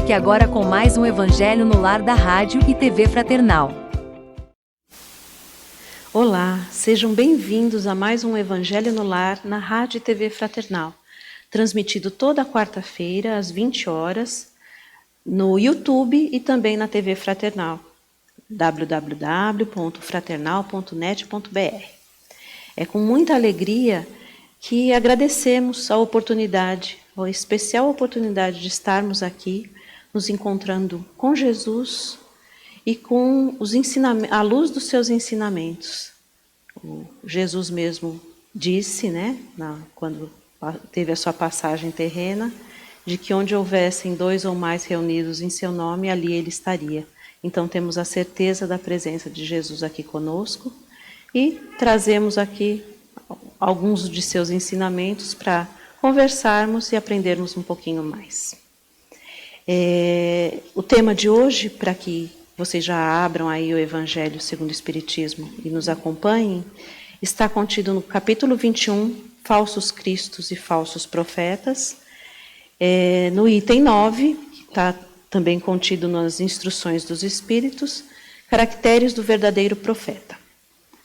Fique agora com mais um Evangelho no Lar da Rádio e TV Fraternal. Olá, sejam bem-vindos a mais um Evangelho no Lar na Rádio e TV Fraternal, transmitido toda quarta-feira às 20 horas no YouTube e também na TV Fraternal, www.fraternal.net.br. É com muita alegria que agradecemos a oportunidade, a especial oportunidade de estarmos aqui, nos encontrando com Jesus e com os à luz dos seus ensinamentos. O Jesus mesmo disse, quando teve a sua passagem terrena, de que onde houvessem 2 ou mais reunidos em seu nome, ali ele estaria. Então temos a certeza da presença de Jesus aqui conosco e trazemos aqui alguns de seus ensinamentos para conversarmos e aprendermos um pouquinho mais. O tema de hoje, para que vocês já abram aí o Evangelho segundo o Espiritismo e nos acompanhem, está contido no capítulo 21, Falsos Cristos e Falsos Profetas, no item 9, que está também contido nas Instruções dos Espíritos, Caracteres do Verdadeiro Profeta.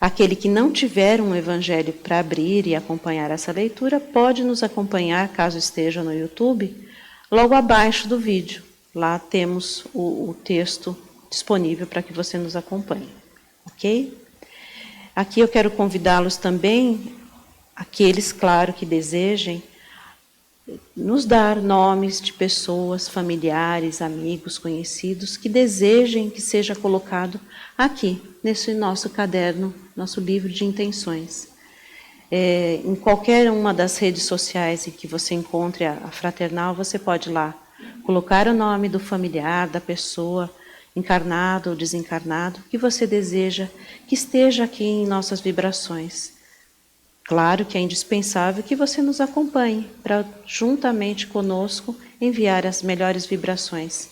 Aquele que não tiver um evangelho para abrir e acompanhar essa leitura, pode nos acompanhar, caso esteja no YouTube, logo abaixo do vídeo. Lá temos o texto disponível para que você nos acompanhe. Ok? Aqui eu quero convidá-los também, aqueles, claro, que desejem, nos dar nomes de pessoas, familiares, amigos, conhecidos, que desejem que seja colocado aqui, nesse nosso caderno, nosso livro de intenções. Em qualquer uma das redes sociais em que você encontre a Fraternal, você pode lá colocar o nome do familiar, da pessoa, encarnado ou desencarnado, que você deseja que esteja aqui em nossas vibrações. Claro que é indispensável que você nos acompanhe para, juntamente conosco, enviar as melhores vibrações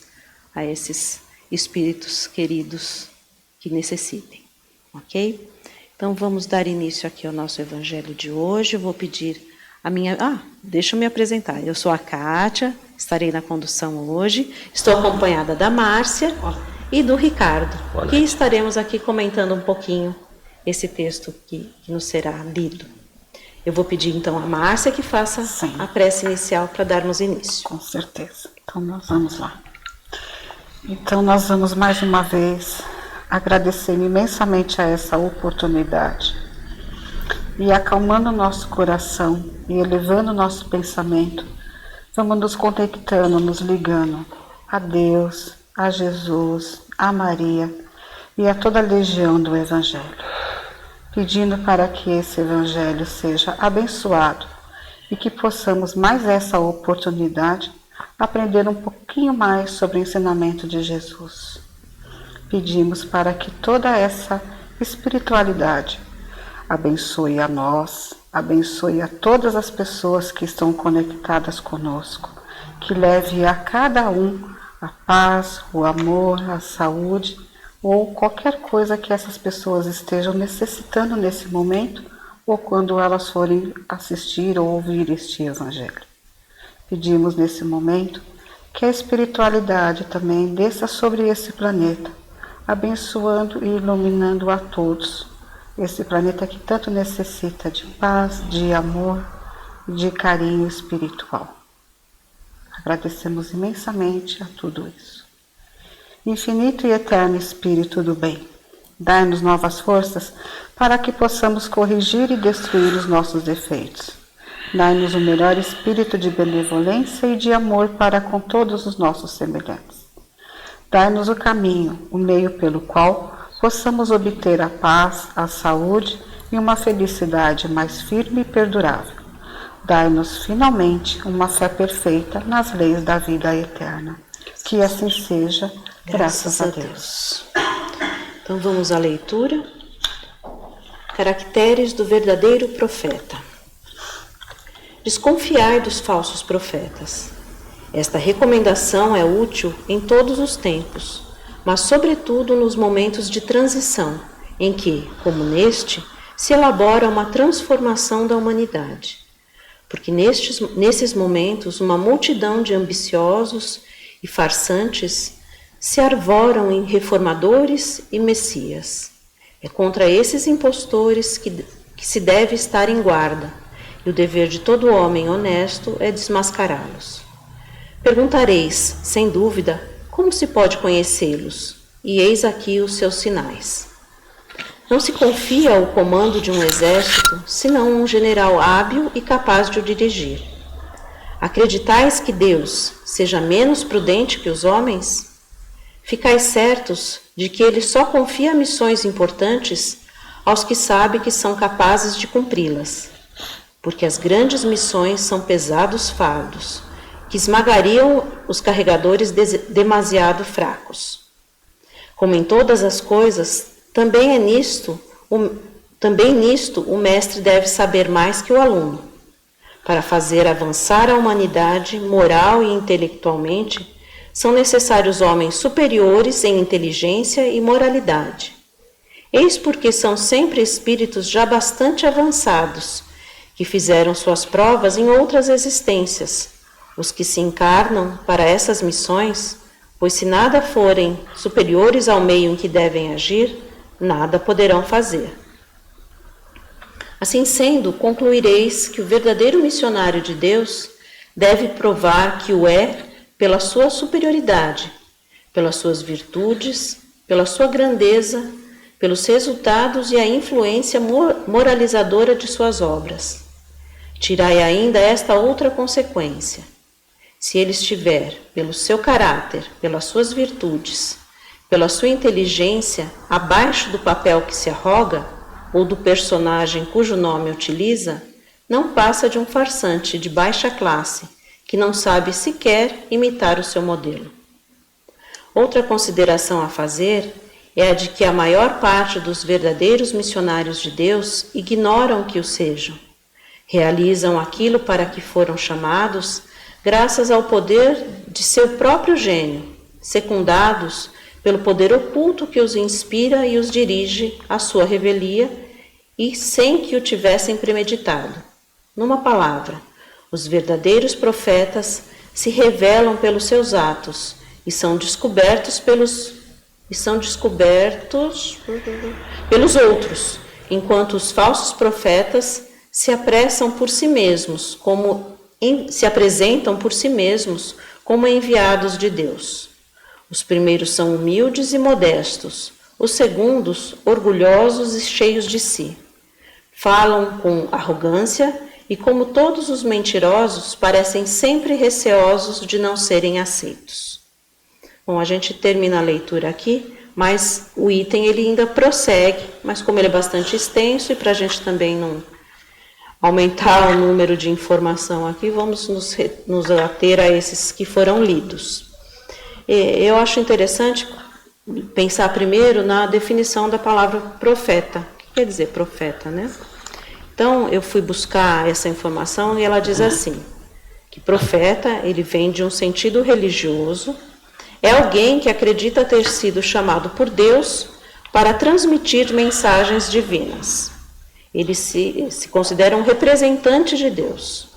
a esses espíritos queridos que necessitem. Ok? Então vamos dar início aqui ao nosso Evangelho de hoje. Eu vou pedir a minha... deixa eu me apresentar. Eu sou a Kátia, estarei na condução hoje. Estou acompanhada da Márcia e do Ricardo, que estaremos aqui comentando um pouquinho esse texto que nos será lido. Eu vou pedir então a Márcia que faça a prece inicial para darmos início. Com certeza. Então nós vamos lá. Então nós vamos mais uma vez agradecer imensamente a essa oportunidade e acalmando o nosso coração e elevando o nosso pensamento, vamos nos conectando, nos ligando a Deus, a Jesus, a Maria e a toda a legião do Evangelho, pedindo para que esse Evangelho seja abençoado e que possamos, mais essa oportunidade, aprender um pouquinho mais sobre o ensinamento de Jesus. Pedimos para que toda essa espiritualidade abençoe a nós, abençoe a todas as pessoas que estão conectadas conosco, que leve a cada um a paz, o amor, a saúde, ou qualquer coisa que essas pessoas estejam necessitando nesse momento, ou quando elas forem assistir ou ouvir este Evangelho. Pedimos nesse momento que a espiritualidade também desça sobre esse planeta, abençoando e iluminando a todos. Esse planeta que tanto necessita de paz, de amor, de carinho espiritual. Agradecemos imensamente a tudo isso. Infinito e eterno Espírito do bem, dai-nos novas forças para que possamos corrigir e destruir os nossos defeitos. Dai-nos o melhor espírito de benevolência e de amor para com todos os nossos semelhantes. Dai-nos o caminho, o meio pelo qual possamos obter a paz, a saúde e uma felicidade mais firme e perdurável. Dai-nos, finalmente, uma fé perfeita nas leis da vida eterna. Que assim seja, graças a Deus. Então vamos à leitura. Caracteres do verdadeiro profeta. Desconfiai dos falsos profetas. Esta recomendação é útil em todos os tempos, mas sobretudo nos momentos de transição, em que, como neste, se elabora uma transformação da humanidade. Porque nesses momentos uma multidão de ambiciosos e farsantes se arvoram em reformadores e messias. É contra esses impostores que se deve estar em guarda, e o dever de todo homem honesto é desmascará-los. Perguntareis, sem dúvida, como se pode conhecê-los? E eis aqui os seus sinais. Não se confia ao comando de um exército, senão um general hábil e capaz de o dirigir. Acreditais que Deus seja menos prudente que os homens? Ficais certos de que ele só confia missões importantes aos que sabe que são capazes de cumpri-las, porque as grandes missões são pesados fardos, que esmagariam os carregadores demasiado fracos. Como em todas as coisas, também nisto o mestre deve saber mais que o aluno, para fazer avançar a humanidade moral e intelectualmente. São necessários homens superiores em inteligência e moralidade. Eis porque são sempre espíritos já bastante avançados, que fizeram suas provas em outras existências, os que se encarnam para essas missões, pois se nada forem superiores ao meio em que devem agir, nada poderão fazer. Assim sendo, concluireis que o verdadeiro missionário de Deus deve provar que o é pela sua superioridade, pelas suas virtudes, pela sua grandeza, pelos resultados e a influência moralizadora de suas obras. Tirai ainda esta outra consequência. Se ele estiver, pelo seu caráter, pelas suas virtudes, pela sua inteligência, abaixo do papel que se arroga, ou do personagem cujo nome utiliza, não passa de um farsante de baixa classe, que não sabe sequer imitar o seu modelo. Outra consideração a fazer é a de que a maior parte dos verdadeiros missionários de Deus ignoram que o sejam. Realizam aquilo para que foram chamados graças ao poder de seu próprio gênio, secundados pelo poder oculto que os inspira e os dirige à sua revelia e sem que o tivessem premeditado. Numa palavra, os verdadeiros profetas se revelam pelos seus atos e são descobertos pelos outros, enquanto os falsos profetas se apresentam por si mesmos como enviados de Deus. Os primeiros são humildes e modestos, os segundos orgulhosos e cheios de si. Falam com arrogância e, como todos os mentirosos, parecem sempre receosos de não serem aceitos. Bom, a gente termina a leitura aqui, mas o item ele ainda prossegue, mas como ele é bastante extenso e para a gente também não aumentar o número de informação aqui, vamos nos ater a esses que foram lidos. Eu acho interessante pensar primeiro na definição da palavra profeta. O que quer dizer profeta, né? Então, eu fui buscar essa informação e ela diz assim, que profeta, ele vem de um sentido religioso, é alguém que acredita ter sido chamado por Deus para transmitir mensagens divinas. Ele se considera um representante de Deus.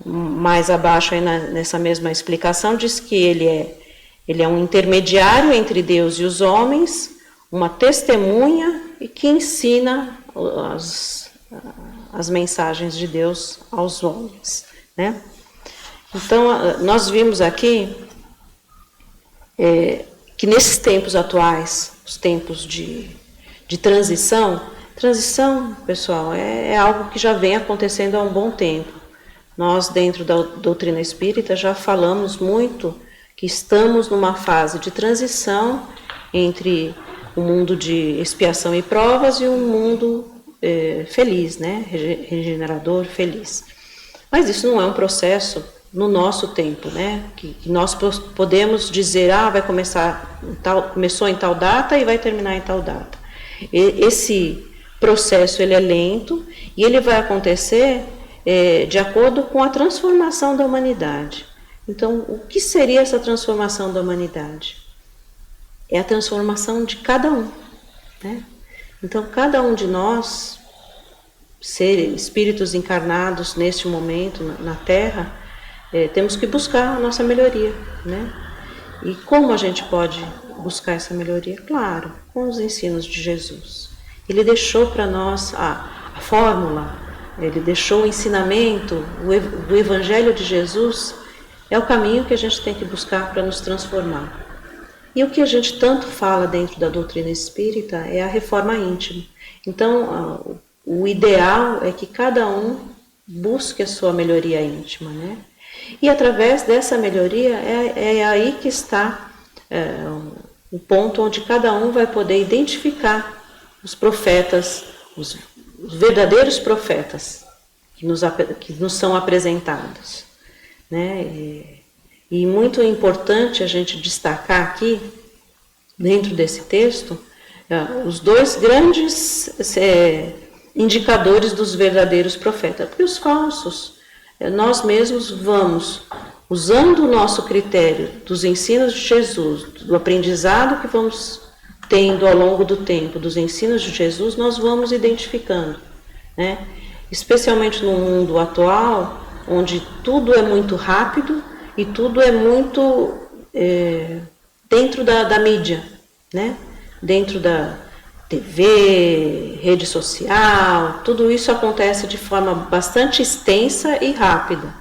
Mais abaixo, aí nessa mesma explicação, diz que ele é um intermediário entre Deus e os homens, uma testemunha e que ensina as mensagens de Deus aos homens, né? Então, nós vimos aqui que nesses tempos atuais, os tempos de transição, pessoal, é algo que já vem acontecendo há um bom tempo. Nós, dentro da doutrina espírita, já falamos muito que estamos numa fase de transição entre o mundo de expiação e provas e um mundo feliz, né? Regenerador, feliz. Mas isso não é um processo no nosso tempo, né? Que nós podemos dizer, começou em tal data e vai terminar em tal data. Esse processo ele é lento e ele vai acontecer de acordo com a transformação da humanidade. Então, o que seria essa transformação da humanidade? É a transformação de cada um, né? Então, cada um de nós, espíritos encarnados neste momento na Terra, temos que buscar a nossa melhoria, né? E como a gente pode buscar essa melhoria? Claro, com os ensinos de Jesus. Ele deixou para nós a fórmula, ele deixou o ensinamento, o Evangelho de Jesus é o caminho que a gente tem que buscar para nos transformar. E o que a gente tanto fala dentro da doutrina espírita é a reforma íntima. Então, o ideal é que cada um busque a sua melhoria íntima, né? E através dessa melhoria é aí que está o ponto onde cada um vai poder identificar os profetas, os verdadeiros profetas que nos são apresentados, né? E muito importante a gente destacar aqui, dentro desse texto, os dois grandes indicadores dos verdadeiros profetas. Porque os falsos, nós mesmos vamos, usando o nosso critério dos ensinos de Jesus, do aprendizado que vamos tendo ao longo do tempo, dos ensinos de Jesus, nós vamos identificando, né? Especialmente no mundo atual, onde tudo é muito rápido e tudo é muito dentro da mídia, né? Dentro da TV, rede social, tudo isso acontece de forma bastante extensa e rápida.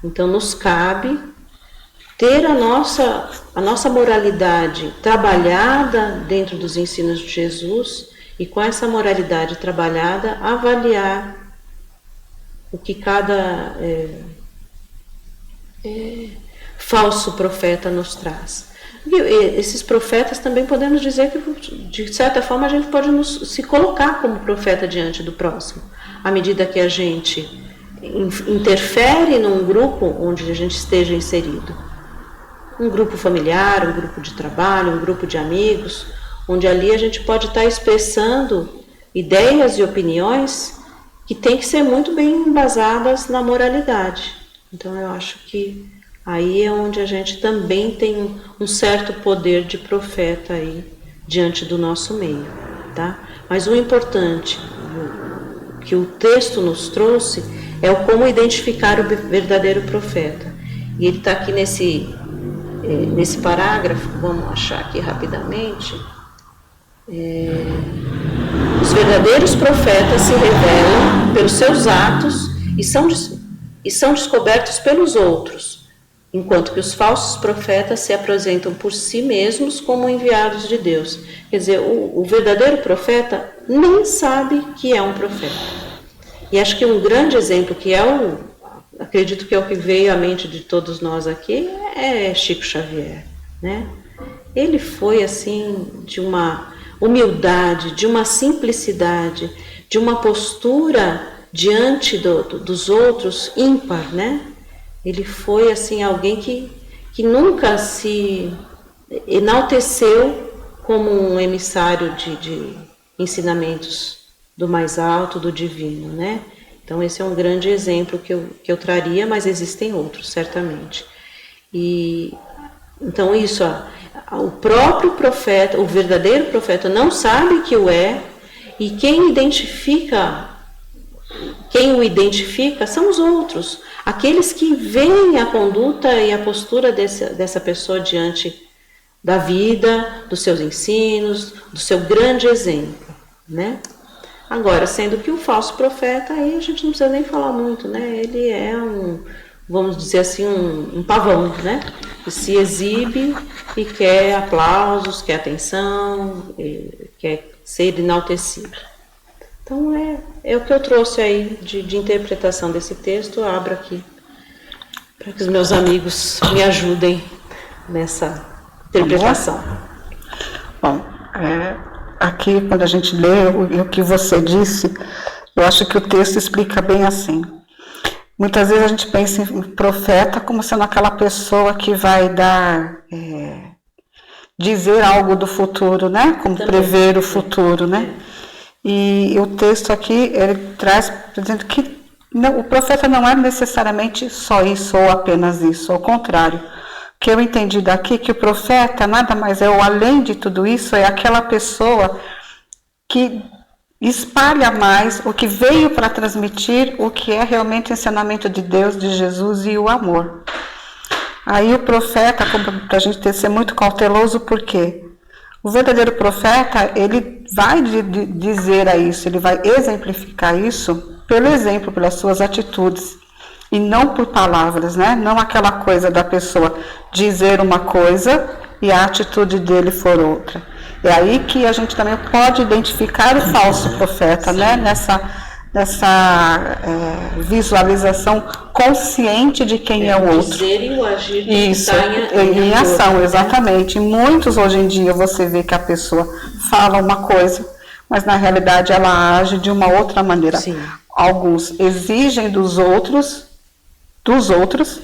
Então, nos cabe ter a nossa moralidade trabalhada dentro dos ensinos de Jesus e, com essa moralidade trabalhada, avaliar o que cada falso profeta nos traz. E esses profetas também podemos dizer que, de certa forma, a gente pode se colocar como profeta diante do próximo, à medida que a gente interfere num grupo onde a gente esteja inserido. Um grupo familiar, um grupo de trabalho, um grupo de amigos, onde ali a gente pode estar expressando ideias e opiniões que têm que ser muito bem embasadas na moralidade. Então eu acho que aí é onde a gente também tem um certo poder de profeta aí diante do nosso meio, tá? Mas o importante que o texto nos trouxe é o como identificar o verdadeiro profeta. E ele está aqui nesse parágrafo, vamos achar aqui rapidamente. Os verdadeiros profetas se revelam pelos seus atos e são descobertos pelos outros, enquanto que os falsos profetas se apresentam por si mesmos como enviados de Deus. Quer dizer, o verdadeiro profeta nem sabe que é um profeta. E acho que um grande exemplo, que acredito que é o que veio à mente de todos nós aqui, é Chico Xavier, né? Ele foi assim de uma humildade, de uma simplicidade, de uma postura diante dos outros ímpar, né? Ele foi assim alguém que nunca se enalteceu como um emissário de ensinamentos do mais alto, do divino, né? Então esse é um grande exemplo que eu traria, mas existem outros, certamente. E então isso, o próprio profeta, o verdadeiro profeta não sabe que o é, e quem o identifica são os outros, aqueles que veem a conduta e a postura dessa pessoa diante da vida, dos seus ensinos, do seu grande exemplo, né? Agora, sendo que o falso profeta, aí a gente não precisa nem falar muito, né? Ele é vamos dizer assim, um pavão, né? Que se exibe e quer aplausos, quer atenção, quer ser enaltecido. Então, é o que eu trouxe aí de interpretação desse texto. Eu abro aqui para que os meus amigos me ajudem nessa interpretação. Bom, aqui, quando a gente lê o que você disse, eu acho que o texto explica bem assim. Muitas vezes a gente pensa em profeta como sendo aquela pessoa que vai dizer algo do futuro, né? Como também prever o futuro, né? E o texto aqui, ele traz, dizendo que o profeta não é necessariamente só isso ou apenas isso, ao contrário. O que eu entendi daqui, que o profeta nada mais é, ou além de tudo isso, é aquela pessoa que espalha mais o que veio para transmitir o que é realmente o ensinamento de Deus, de Jesus e o amor. Aí o profeta, para a gente ser muito cauteloso, por quê? O verdadeiro profeta, ele vai dizer a isso, ele vai exemplificar isso pelo exemplo, pelas suas atitudes, e não por palavras, né? Não aquela coisa da pessoa dizer uma coisa e a atitude dele for outra. É aí que a gente também pode identificar o falso profeta, né? Nessa visualização consciente de quem é o outro. Dizer e o agir isso, em ação, exatamente. Muitos hoje em dia você vê que a pessoa fala uma coisa, mas na realidade ela age de uma outra maneira. Sim. Alguns exigem dos outros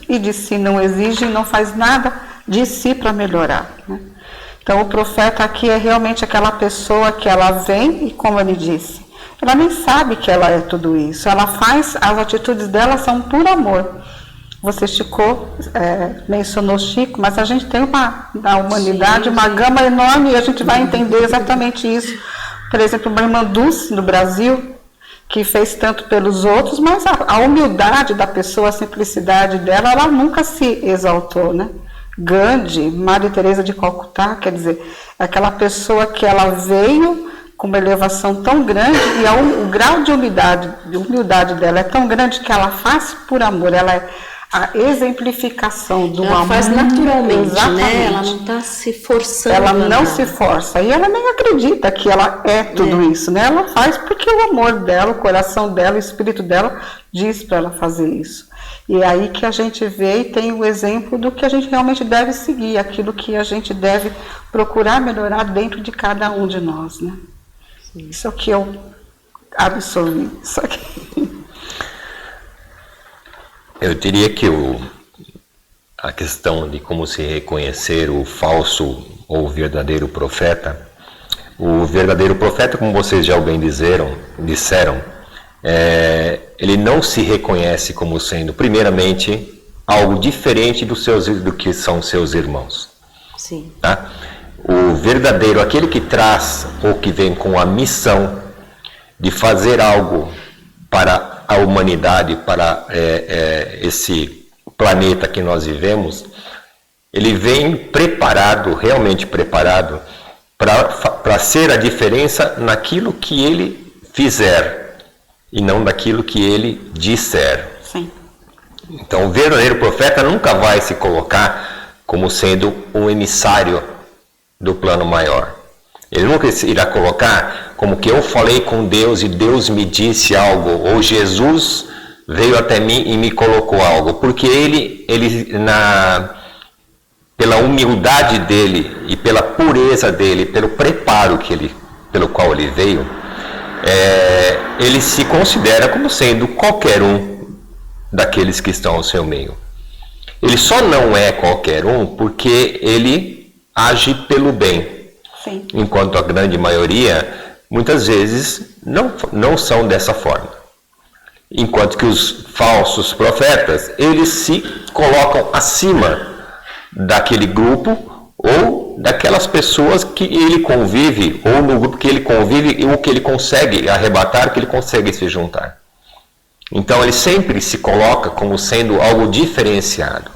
e de si não exigem, não faz nada de si para melhorar, né? Então o profeta aqui é realmente aquela pessoa que ela vem e, como ele disse, ela nem sabe que ela é tudo isso. Ela faz, as atitudes dela são por amor. Você, Chico, mencionou Chico, mas a gente tem na humanidade uma gama enorme e a gente vai entender exatamente isso. Por exemplo, uma irmã Dulce no Brasil, que fez tanto pelos outros, mas a humildade da pessoa, a simplicidade dela, ela nunca se exaltou, né? Gandhi, Maria Teresa de Calcutá, quer dizer, aquela pessoa que ela veio com uma elevação tão grande e o grau de humildade dela é tão grande que ela faz por amor, ela é a exemplificação do amor. Ela faz naturalmente, exatamente, né? Ela não está se forçando. Ela não se força e ela nem acredita que ela é tudo isso, né? Ela faz porque o amor dela, o coração dela, o espírito dela diz para ela fazer isso. E é aí que a gente vê e tem o exemplo do que a gente realmente deve seguir, aquilo que a gente deve procurar melhorar dentro de cada um de nós, né? Sim. Isso é o que eu absorvi. Isso aqui. Eu diria que a questão de como se reconhecer o falso ou o verdadeiro profeta, como vocês já bem disseram, ele não se reconhece como sendo, primeiramente, algo diferente do que são seus irmãos. Sim. Tá? O verdadeiro, aquele que traz ou que vem com a missão de fazer algo para a humanidade, para esse planeta que nós vivemos, ele vem preparado, realmente preparado, para ser a diferença naquilo que ele fizer e não daquilo que ele disser. Sim. Então, o verdadeiro profeta nunca vai se colocar como sendo um emissário do plano maior. Ele nunca irá colocar como que eu falei com Deus e Deus me disse algo, ou Jesus veio até mim e me colocou algo, porque ele pela humildade dele e pela pureza dele, pelo preparo pelo qual ele veio, ele se considera como sendo qualquer um daqueles que estão ao seu meio. Ele só não é qualquer um porque ele age pelo bem. Sim. Enquanto a grande maioria, muitas vezes, não são dessa forma. Enquanto que os falsos profetas, eles se colocam acima daquele grupo ou daquelas pessoas que ele convive, ou no grupo que ele convive, e o que ele consegue arrebatar, que ele consegue se juntar. Então ele sempre se coloca como sendo algo diferenciado.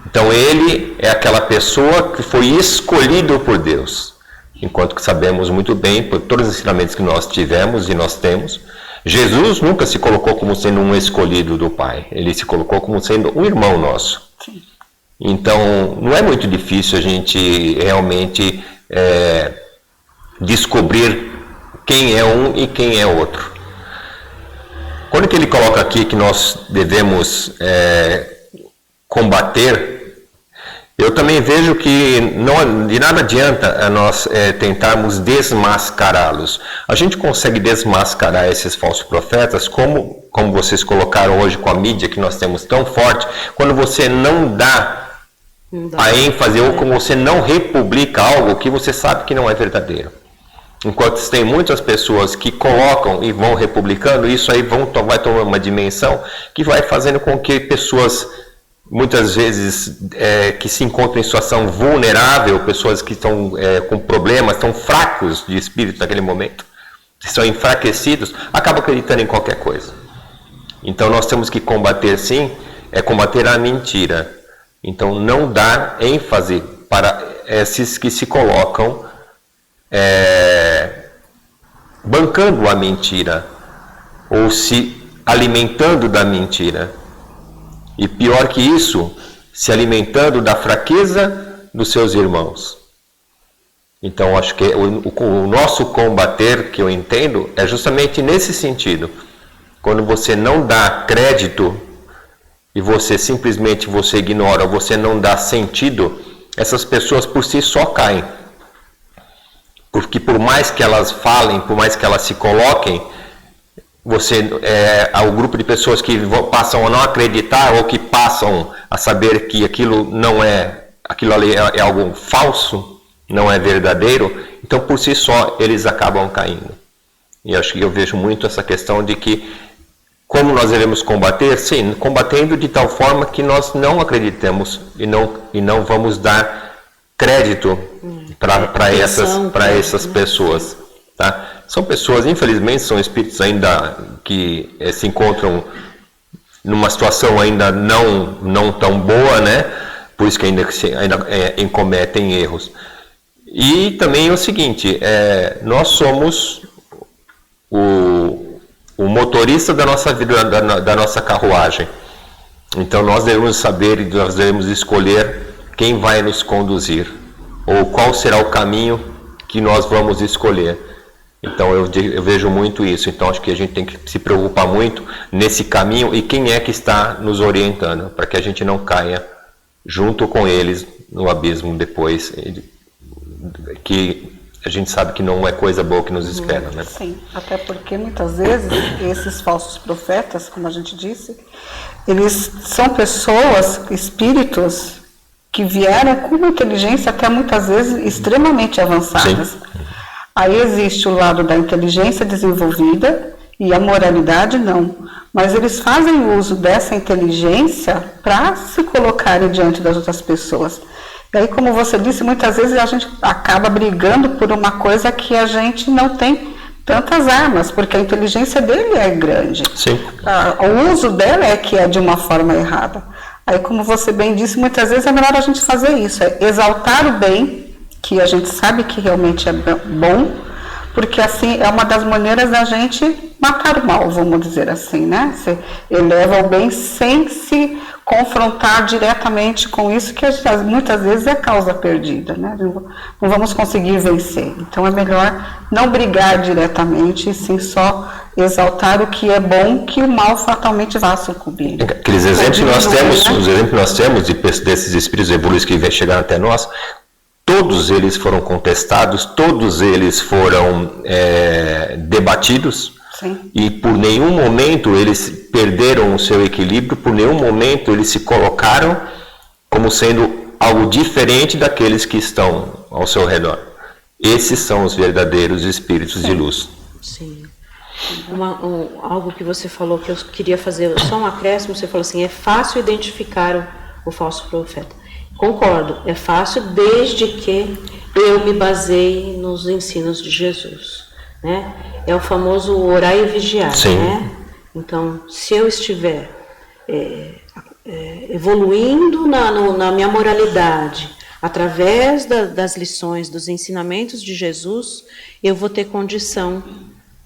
Então ele é aquela pessoa que foi escolhido por Deus. Enquanto que sabemos muito bem, por todos os ensinamentos que nós tivemos e nós temos, Jesus nunca se colocou como sendo um escolhido do Pai. Ele se colocou como sendo um irmão nosso. Sim. Então, não é muito difícil a gente realmente descobrir quem é um e quem é outro. Quando que ele coloca aqui que nós devemos combater, eu também vejo que de nada adianta nós tentarmos desmascará-los. A gente consegue desmascarar esses falsos profetas, como vocês colocaram hoje com a mídia que nós temos tão forte, quando você não dá a ênfase ou como você não republica algo que você sabe que não é verdadeiro. Enquanto tem muitas pessoas que colocam e vão republicando, isso aí vai tomar uma dimensão que vai fazendo com que pessoas, muitas vezes, que se encontram em situação vulnerável, pessoas que estão com problemas, estão fracos de espírito naquele momento, estão enfraquecidos, acabam acreditando em qualquer coisa. Então nós temos que combater, sim, combater a mentira. Então, não dar ênfase para esses que se colocam bancando a mentira ou se alimentando da mentira. E pior que isso, se alimentando da fraqueza dos seus irmãos. Então, acho que o nosso combater, que eu entendo, é justamente nesse sentido. Quando você não dá crédito e você simplesmente ignora, você não dá sentido, essas pessoas por si só caem. Porque por mais que elas falem, por mais que elas se coloquem, o grupo de pessoas que passam a não acreditar ou que passam a saber que aquilo ali é algo falso, não é verdadeiro, então por si só eles acabam caindo. E acho que eu vejo muito essa questão de que como nós devemos combater? Sim, combatendo de tal forma que nós não acreditemos e não vamos dar crédito para essas pessoas. Tá? São pessoas, infelizmente, são espíritos ainda que se encontram numa situação ainda não tão boa, né? Por isso que ainda cometem erros. E também o seguinte, nós somos o motorista da nossa vida, da nossa carruagem. Então nós devemos saber e nós devemos escolher quem vai nos conduzir, ou qual será o caminho que nós vamos escolher. Então eu vejo muito isso. Então acho que a gente tem que se preocupar muito nesse caminho e quem é que está nos orientando, para que a gente não caia junto com eles no abismo depois, que a gente sabe que não é coisa boa que nos espera, né? Sim, até porque muitas vezes esses falsos profetas, como a gente disse, eles são pessoas, espíritos que vieram com uma inteligência até muitas vezes extremamente avançadas. Sim. Aí existe o lado da inteligência desenvolvida e a moralidade não. Mas eles fazem uso dessa inteligência para se colocarem diante das outras pessoas. E aí, como você disse, muitas vezes a gente acaba brigando por uma coisa que a gente não tem tantas armas, porque a inteligência dele é grande. Sim. O uso dela é que é de uma forma errada. Aí, como você bem disse, muitas vezes é melhor a gente fazer isso, exaltar o bem, que a gente sabe que realmente é bom, porque assim é uma das maneiras da gente matar o mal, vamos dizer assim, né? Você eleva o bem sem se confrontar diretamente com isso, que muitas vezes é causa perdida, né? Não vamos conseguir vencer. Então é melhor não brigar diretamente, e sim só exaltar o que é bom, que o mal fatalmente vá sucumbir. Aqueles exemplos que nós temos, né? Os exemplos que nós temos desses espíritos evoluídos que chegaram até nós, todos eles foram contestados, todos eles foram debatidos. Sim. E por nenhum momento eles perderam o seu equilíbrio, por nenhum momento eles se colocaram como sendo algo diferente daqueles que estão ao seu redor. Esses são os verdadeiros espíritos de luz. Sim. Algo que você falou que eu queria fazer, só um acréscimo, você falou assim, é fácil identificar o falso profeta. Concordo, é fácil desde que eu me baseie nos ensinos de Jesus, né? É o famoso orar e vigiar, né? Então, se eu estiver evoluindo na minha moralidade, através das lições, dos ensinamentos de Jesus, eu vou ter condição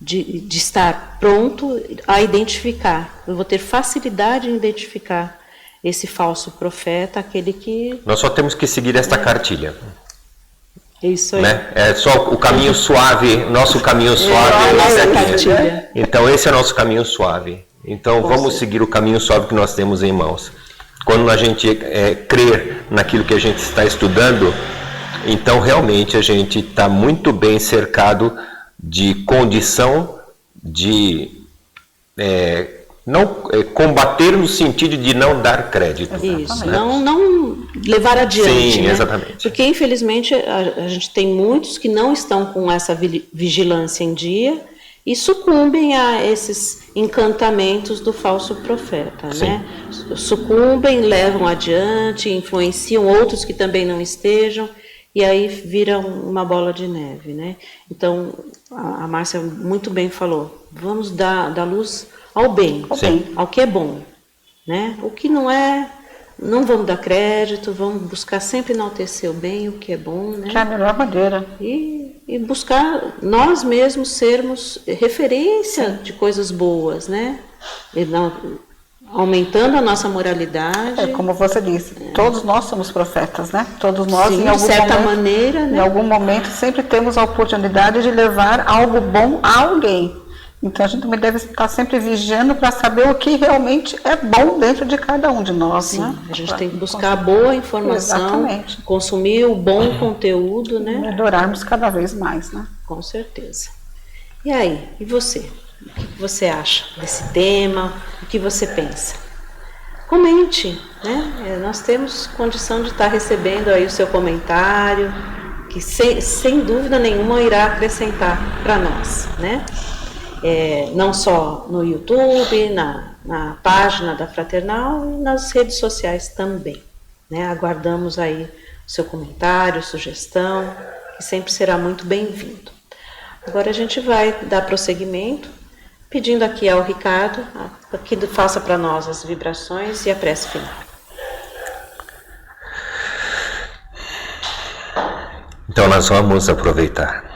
de estar pronto a identificar, eu vou ter facilidade em identificar esse falso profeta, aquele que... Nós só temos que seguir esta cartilha. Isso aí. Né? É só o caminho suave, nosso caminho suave é esse aqui. Então esse é o nosso caminho suave. Então vamos seguir o caminho suave que nós temos em mãos. Quando a gente crer naquilo que a gente está estudando, então realmente a gente está muito bem cercado de condição de combater no sentido de não dar crédito. Isso, né? não levar adiante. Sim, né? Exatamente. Porque infelizmente a gente tem muitos que não estão com essa vigilância em dia e sucumbem a esses encantamentos do falso profeta, né? Sucumbem, levam adiante, influenciam outros que também não estejam, e aí vira uma bola de neve, né? Então, a Márcia muito bem falou, vamos dar luz ao bem, ao que é bom, né? O que não é, não vamos dar crédito, vamos buscar sempre enaltecer o bem, o que é bom, né? Que é a melhor maneira. E buscar nós mesmos sermos referência de coisas boas, né? E não, aumentando a nossa moralidade. Como você disse, todos nós somos profetas, né? Todos nós, Sim, em algum de certa momento, maneira, né? em algum momento, sempre temos a oportunidade de levar algo bom a alguém. Então a gente também deve estar sempre vigiando para saber o que realmente é bom dentro de cada um de nós. Sim, né? a gente tem que buscar a boa informação, Exatamente. consumir o bom conteúdo, né? Melhorarmos cada vez mais, né? Com certeza. E aí, e você? O que você acha desse tema? O que você pensa? Comente, né? Nós temos condição de estar recebendo aí o seu comentário, que sem dúvida nenhuma irá acrescentar para nós, né? Não só no YouTube, na página da Fraternal e nas redes sociais também, né? Aguardamos aí o seu comentário, sugestão, que sempre será muito bem-vindo. Agora a gente vai dar prosseguimento, pedindo aqui ao Ricardo que faça para nós as vibrações e a prece final. Então nós vamos aproveitar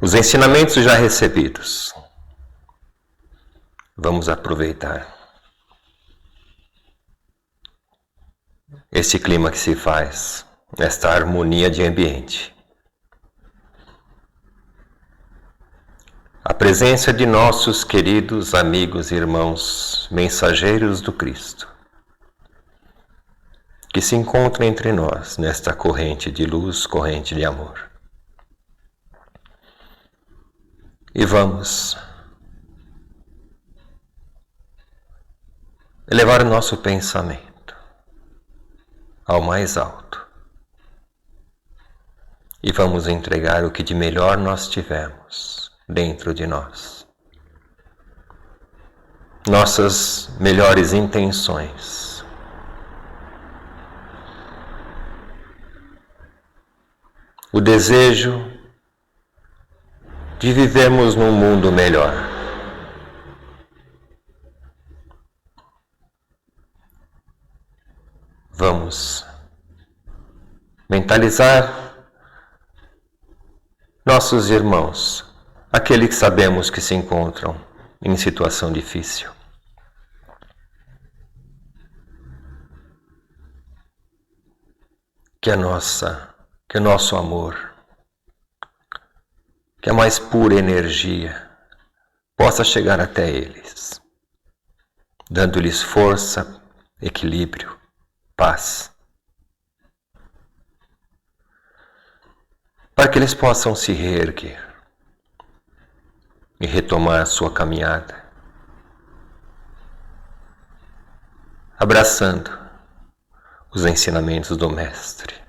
os ensinamentos já recebidos. Vamos aproveitar esse clima que se faz, esta harmonia de ambiente. A presença de nossos queridos amigos e irmãos, mensageiros do Cristo, que se encontram entre nós nesta corrente de luz, corrente de amor. E vamos elevar o nosso pensamento ao mais alto e vamos entregar o que de melhor nós tivemos dentro de nós. Nossas melhores intenções. O desejo de vivermos num mundo melhor. Vamos mentalizar nossos irmãos, aqueles que sabemos que se encontram em situação difícil. Que o nosso amor, que a mais pura energia possa chegar até eles, dando-lhes força, equilíbrio, paz, para que eles possam se reerguer e retomar a sua caminhada, abraçando os ensinamentos do Mestre.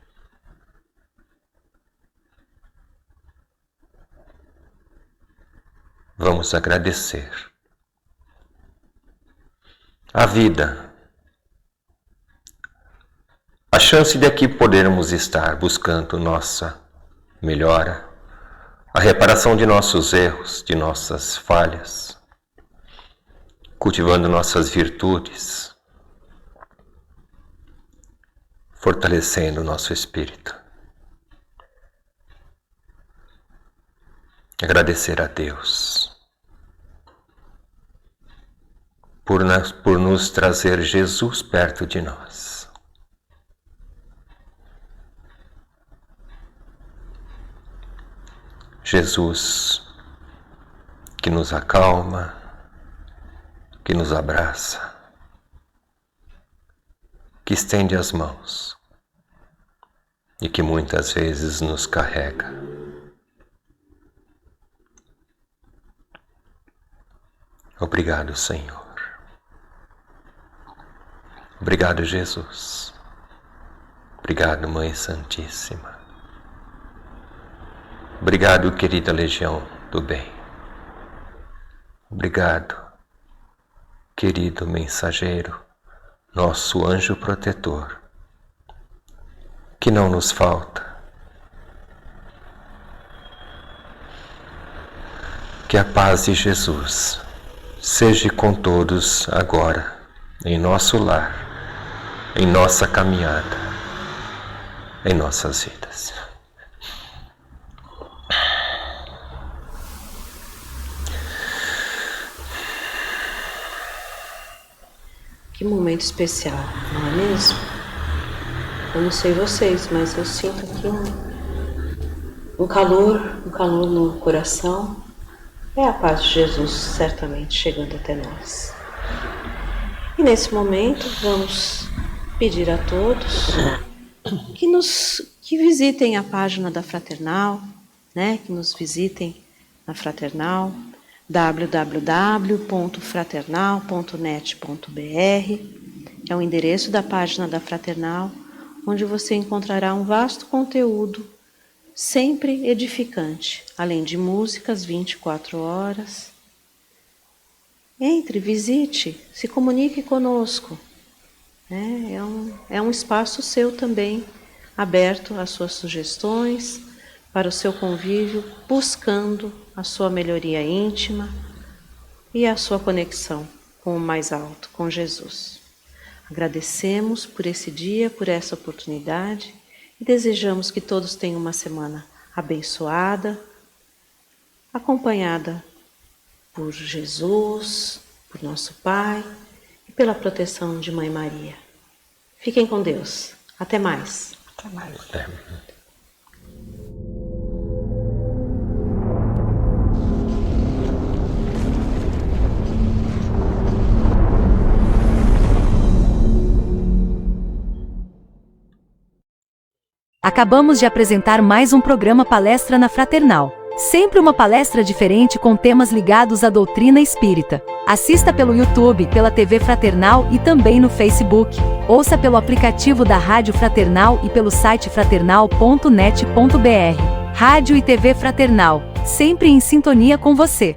Vamos agradecer a vida, a chance de aqui podermos estar buscando nossa melhora, a reparação de nossos erros, de nossas falhas, cultivando nossas virtudes, fortalecendo o nosso espírito. Agradecer a Deus por nos trazer Jesus perto de nós. Jesus que nos acalma, que nos abraça, que estende as mãos e que muitas vezes nos carrega. Obrigado, Senhor. Obrigado, Jesus. Obrigado, Mãe Santíssima. Obrigado, querida Legião do Bem. Obrigado, querido mensageiro, nosso anjo protetor, que não nos falta. Que a paz de Jesus seja com todos agora em nosso lar, em nossa caminhada, em nossas vidas. Que momento especial, não é mesmo? Eu não sei vocês, mas eu sinto aqui um calor no coração. É a paz de Jesus certamente chegando até nós. E nesse momento vamos pedir a todos que visitem a página da Fraternal, né? Que nos visitem na Fraternal, www.fraternal.net.br. É o endereço da página da Fraternal, onde você encontrará um vasto conteúdo, sempre edificante, além de músicas 24 horas. Entre, visite, se comunique conosco. É um espaço seu também, aberto às suas sugestões, para o seu convívio, buscando a sua melhoria íntima e a sua conexão com o mais alto, com Jesus. Agradecemos por esse dia, por essa oportunidade e desejamos que todos tenham uma semana abençoada, acompanhada por Jesus, por nosso Pai e pela proteção de Mãe Maria. Fiquem com Deus. Até mais. Até mais. Acabamos de apresentar mais um programa Palestra na Fraternal. Sempre uma palestra diferente com temas ligados à doutrina espírita. Assista pelo YouTube, pela TV Fraternal e também no Facebook. Ouça pelo aplicativo da Rádio Fraternal e pelo site fraternal.net.br. Rádio e TV Fraternal, sempre em sintonia com você.